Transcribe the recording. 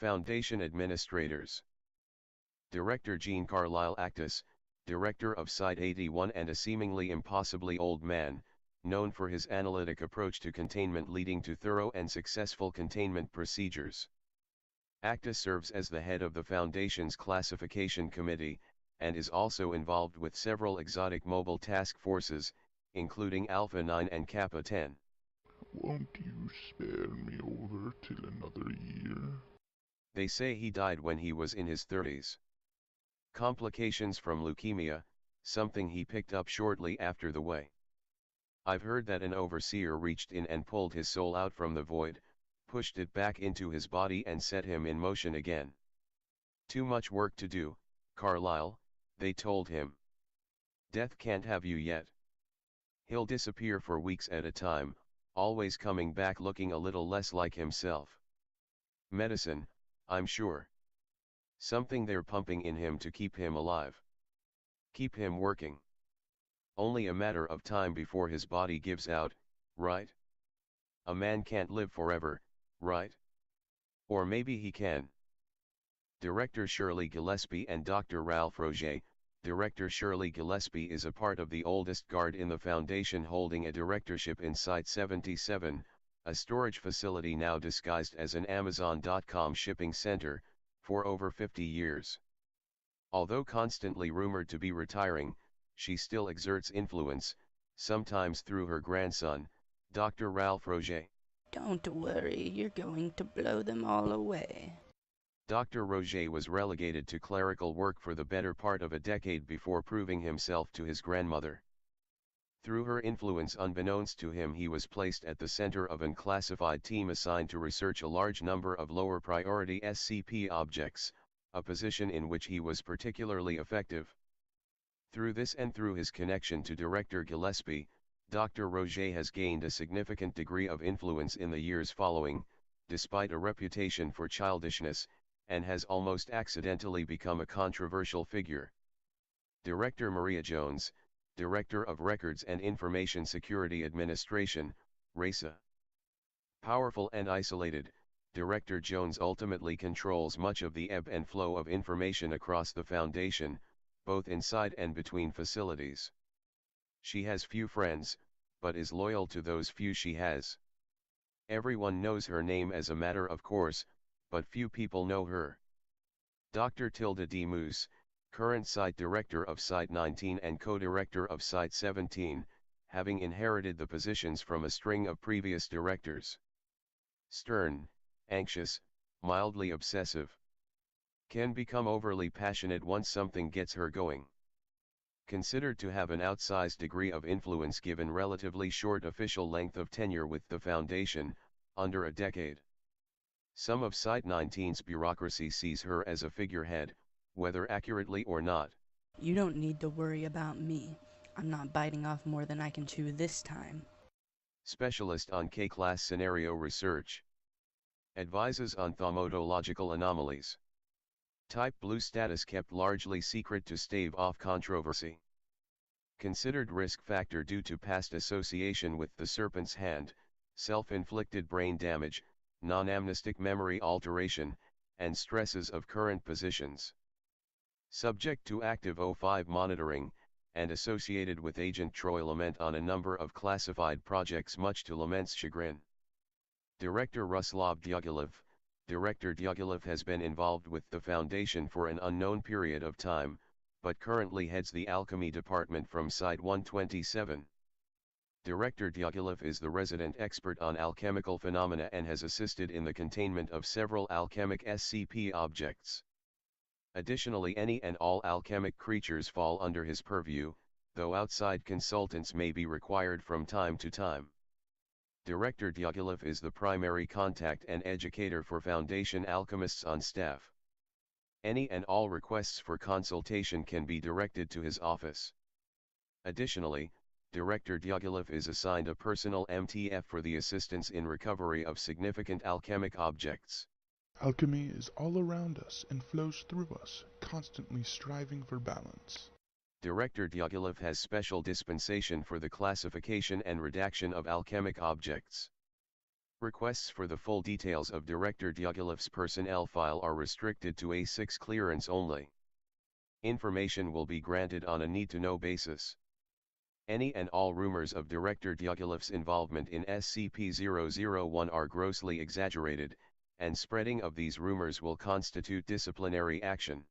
Foundation Administrators. Director Jean Carlisle Actus, Director of Site 81 and a seemingly impossibly old man, known for his analytic approach to containment leading to thorough and successful containment procedures. Actus serves as the head of the Foundation's Classification Committee, and is also involved with several exotic mobile task forces, including Alpha 9 and Kappa 10. Won't you spare me over till another year? They say he died when he was in his 30s. Complications from leukemia, something he picked up shortly after the way. I've heard that an overseer reached in and pulled his soul out from the void, pushed it back into his body and set him in motion again. Too much work to do, Carlisle, they told him. Death can't have you yet. He'll disappear for weeks at a time, always coming back looking a little less like himself. Medicine, I'm sure. Something they're pumping in him to keep him alive. Keep him working. Only a matter of time before his body gives out, right? A man can't live forever, right? Or maybe he can. Director Shirley Gillespie and Dr. Ralph Roget. Director Shirley Gillespie is a part of the oldest guard in the Foundation, holding a directorship in Site 77, a storage facility now disguised as an Amazon.com shipping center, for over 50 years. Although constantly rumored to be retiring, she still exerts influence, sometimes through her grandson, Dr. Ralph Roget. Don't worry, you're going to blow them all away. Dr. Roget was relegated to clerical work for the better part of a decade before proving himself to his grandmother. Through her influence, unbeknownst to him, he was placed at the center of an classified team assigned to research a large number of lower priority SCP objects, a position in which he was particularly effective. Through this and through his connection to Director Gillespie, Dr. Roget has gained a significant degree of influence in the years following, despite a reputation for childishness, and has almost accidentally become a controversial figure. Director Maria Jones, Director of Records and Information Security Administration, RACA. Powerful and isolated, Director Jones ultimately controls much of the ebb and flow of information across the Foundation, both inside and between facilities. She has few friends, but is loyal to those few she has. Everyone knows her name as a matter of course, but few people know her. Dr. Tilda Dimas, current Site Director of Site 19 and Co-Director of Site 17, having inherited the positions from a string of previous directors. Stern, anxious, mildly obsessive. Can become overly passionate once something gets her going. Considered to have an outsized degree of influence given relatively short official length of tenure with the Foundation, under a decade. Some of Site 19's bureaucracy sees her as a figurehead, whether accurately or not. You don't need to worry about me. I'm not biting off more than I can chew this time. Specialist on K-class scenario research. Advises on thaumatological anomalies. Type Blue status kept largely secret to stave off controversy. Considered risk factor due to past association with the Serpent's Hand, self-inflicted brain damage, non-amnestic memory alteration, and stresses of current positions. Subject to active O5 monitoring, and associated with Agent Troy Lament on a number of classified projects, much to Lament's chagrin. Director Ruslav Dyagilev. Director Dyagilev has been involved with the Foundation for an unknown period of time, but currently heads the Alchemy Department from Site 127. Director Dyagilev is the resident expert on alchemical phenomena and has assisted in the containment of several alchemic SCP objects. Additionally, any and all alchemic creatures fall under his purview, though outside consultants may be required from time to time. Director Dyagilev is the primary contact and educator for Foundation alchemists on staff. Any and all requests for consultation can be directed to his office. Additionally, Director Dyagilev is assigned a personal MTF for the assistance in recovery of significant alchemic objects. Alchemy is all around us and flows through us, constantly striving for balance. Director Dyagilev has special dispensation for the classification and redaction of alchemic objects. Requests for the full details of Director Diaghilev's personnel file are restricted to A6 clearance only. Information will be granted on a need-to-know basis. Any and all rumors of Director Diaghilev's involvement in SCP-001 are grossly exaggerated, and spreading of these rumors will constitute disciplinary action.